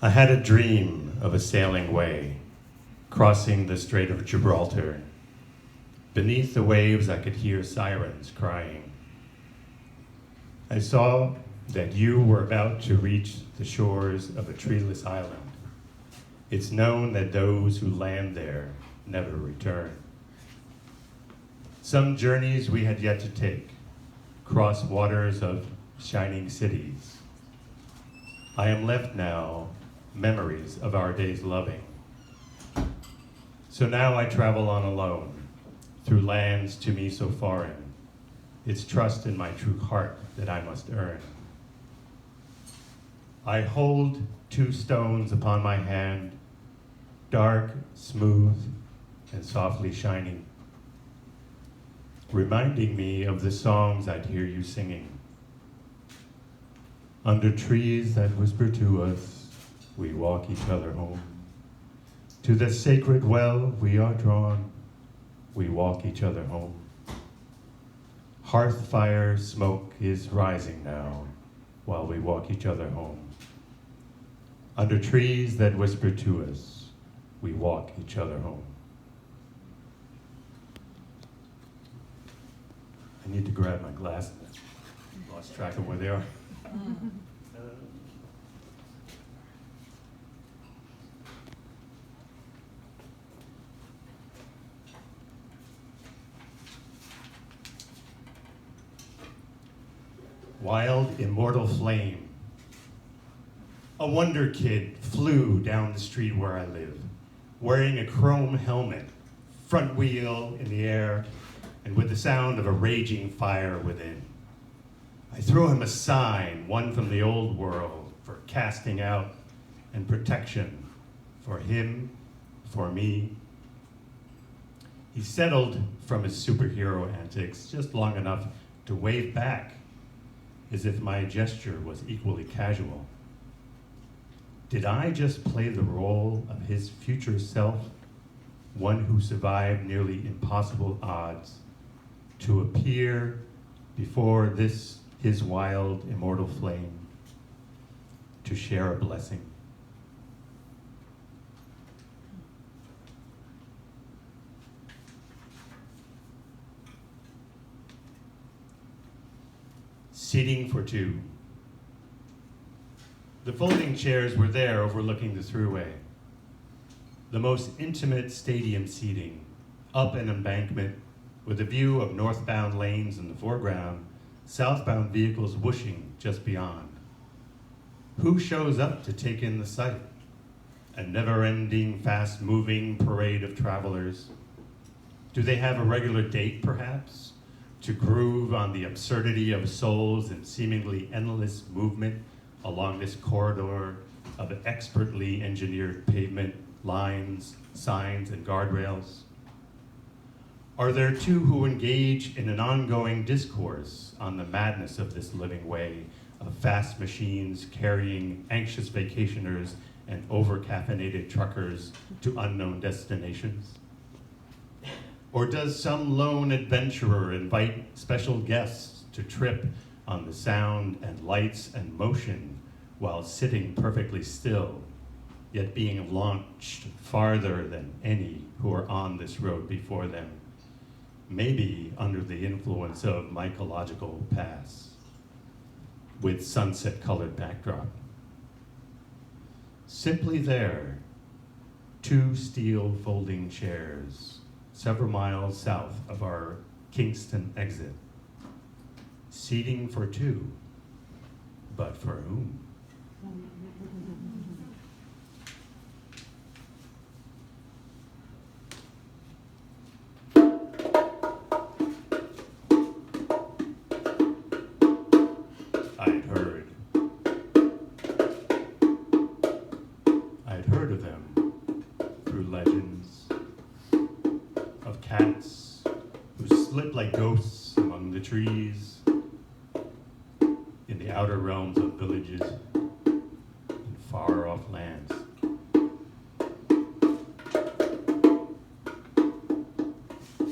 I had a dream of a sailing way, crossing the Strait of Gibraltar. Beneath the waves, I could hear sirens crying. I saw that you were about to reach the shores of a treeless island. It's known that those who land there never return. Some journeys we had yet to take, cross waters of shining cities. I am left now, memories of our days loving. So now I travel on alone, through lands to me so foreign. It's trust in my true heart that I must earn. I hold 2 stones upon my hand, dark, smooth, and softly shining, reminding me of the songs I'd hear you singing. Under trees that whisper to us, we walk each other home. To the sacred well we are drawn, we walk each other home. Hearth fire smoke is rising now, while we walk each other home. Under trees that whisper to us, we walk each other home. I need to grab my glasses. Lost track of where they are. Wild, immortal flame. A wonder kid flew down the street where I live, wearing a chrome helmet, front wheel in the air, and with the sound of a raging fire within. I threw him a sign, one from the old world, for casting out and protection, for him, for me. He settled from his superhero antics just long enough to wave back, as if my gesture was equally casual. Did I just play the role of his future self, one who survived nearly impossible odds, to appear before this his wild, immortal flame, to share a blessing? Seating for 2. The folding chairs were there overlooking the thruway. The most intimate stadium seating, up an embankment with a view of northbound lanes in the foreground, southbound vehicles whooshing just beyond. Who shows up to take in the sight? A never-ending, fast-moving parade of travelers. Do they have a regular date, perhaps, to groove on the absurdity of souls and seemingly endless movement along this corridor of expertly engineered pavement, lines, signs, and guardrails? Are there 2 who engage in an ongoing discourse on the madness of this living way of fast machines carrying anxious vacationers and over-caffeinated truckers to unknown destinations? Or does some lone adventurer invite special guests to trip on the sound and lights and motion while sitting perfectly still, yet being launched farther than any who are on this road before them, maybe under the influence of mycological pass, with sunset-colored backdrop? Simply there, 2 steel folding chairs, several miles south of our Kingston exit. Seating for 2, but for whom? I'd heard of them through legends of cats who slip like ghosts among the trees in the outer realms of villages and far-off lands.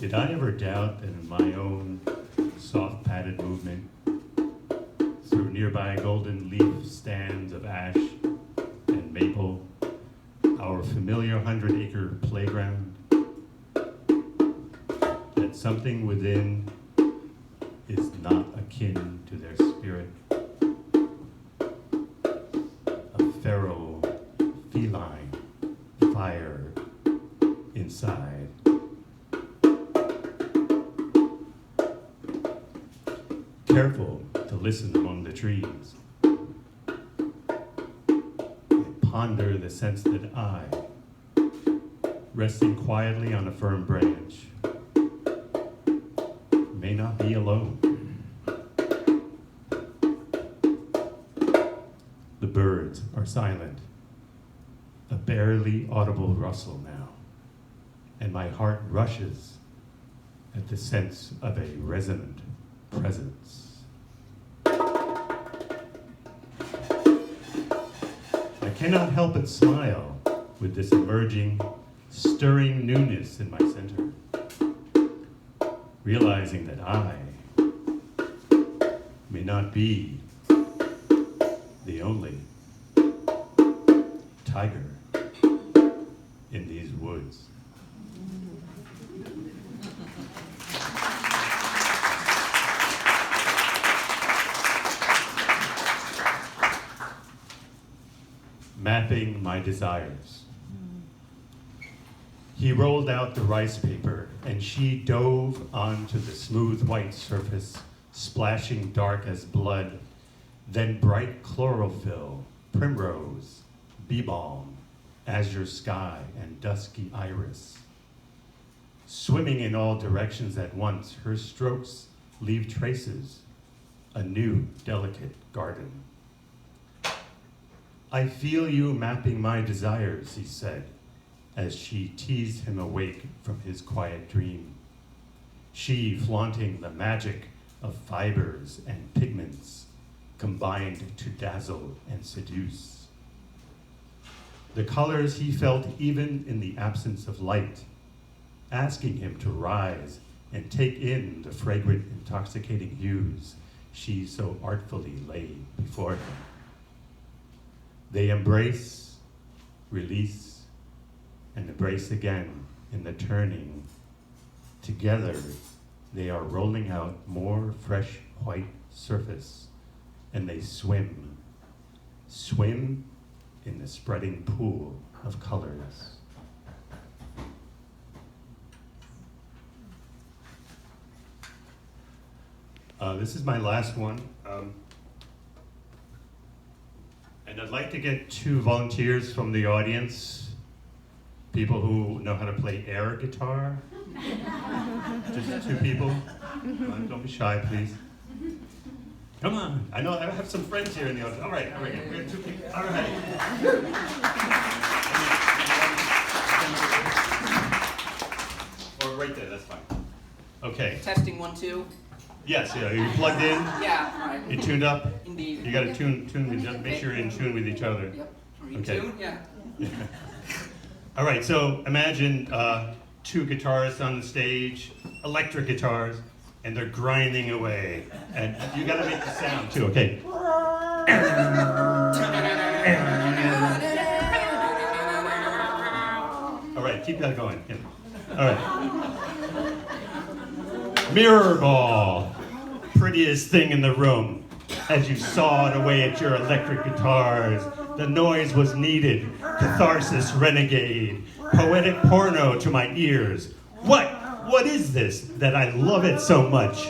Did I ever doubt that in my own soft padded movement through nearby golden leaf stands of ash and maple, our familiar 100-acre playground, that something within is not akin to their spirit. A feral, feline fire inside. Careful to listen among the trees. I ponder the sense that I, resting quietly on a firm branch, may not be alone. The birds are silent, a barely audible rustle now, and my heart rushes at the sense of a resonant presence. I cannot help but smile with this emerging, stirring newness in my center, realizing that I may not be the only tiger in these woods. Mapping my desires. He rolled out the rice paper, and she dove onto the smooth white surface, splashing dark as blood, then bright chlorophyll, primrose, bee balm, azure sky, and dusky iris. Swimming in all directions at once, her strokes leave traces, a new, delicate garden. I feel you mapping my desires, he said, as she teased him awake from his quiet dream. She flaunting the magic of fibers and pigments combined to dazzle and seduce. The colors he felt even in the absence of light, asking him to rise and take in the fragrant, intoxicating hues she so artfully laid before him. They embrace, release, and embrace again in the turning. Together, they are rolling out more fresh white surface, and they swim in the spreading pool of colors. This is my last one. And I'd like to get 2 volunteers from the audience, people who know how to play air guitar. Just 2 people. Don't be shy, please. Come on. I know I have some friends here in the audience. All right. We have 2 people. All right. Or right there, that's fine. Okay. Testing 1, 2. Yes, yeah, you plugged in? Yeah, all right. You tuned up? Indeed. You got to tune make sure you're in tune with each other. Yep. Are you in Okay. tune? Yeah. All right, so imagine 2 guitarists on the stage, electric guitars, and they're grinding away. And you got to make the sound too, okay? All right, keep that going. Yeah. All right. Mirror ball, prettiest thing in the room. As you sawed away at your electric guitars, the noise was needed. Catharsis renegade, poetic porno to my ears. What is this that I love it so much?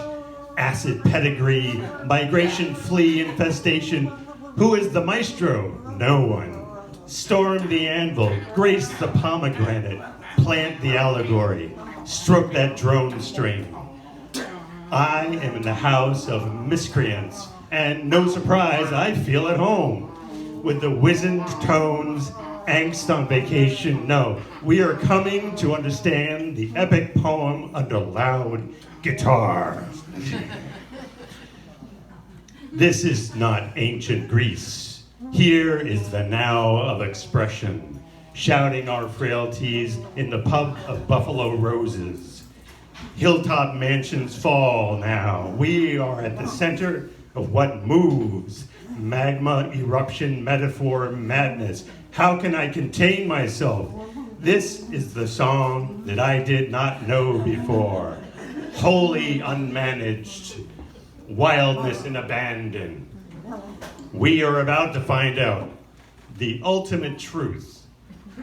Acid pedigree, migration flea infestation. Who is the maestro? No one. Storm the anvil, grace the pomegranate, plant the allegory, stroke that drone string. I am in the house of miscreants, and no surprise, I feel at home. With the wizened tones, angst on vacation, no, we are coming to understand the epic poem under loud guitar. This is not ancient Greece. Here is the now of expression, shouting our frailties in the pub of Buffalo Roses. Hilltop mansions fall now. We are at the center of what moves. Magma, eruption, metaphor, madness. How can I contain myself? This is the song that I did not know before. Wholly unmanaged, wildness and abandon. We are about to find out the ultimate truth.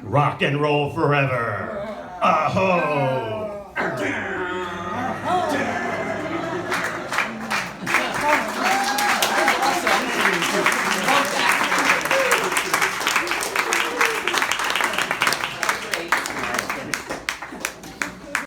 Rock and roll forever. Aho!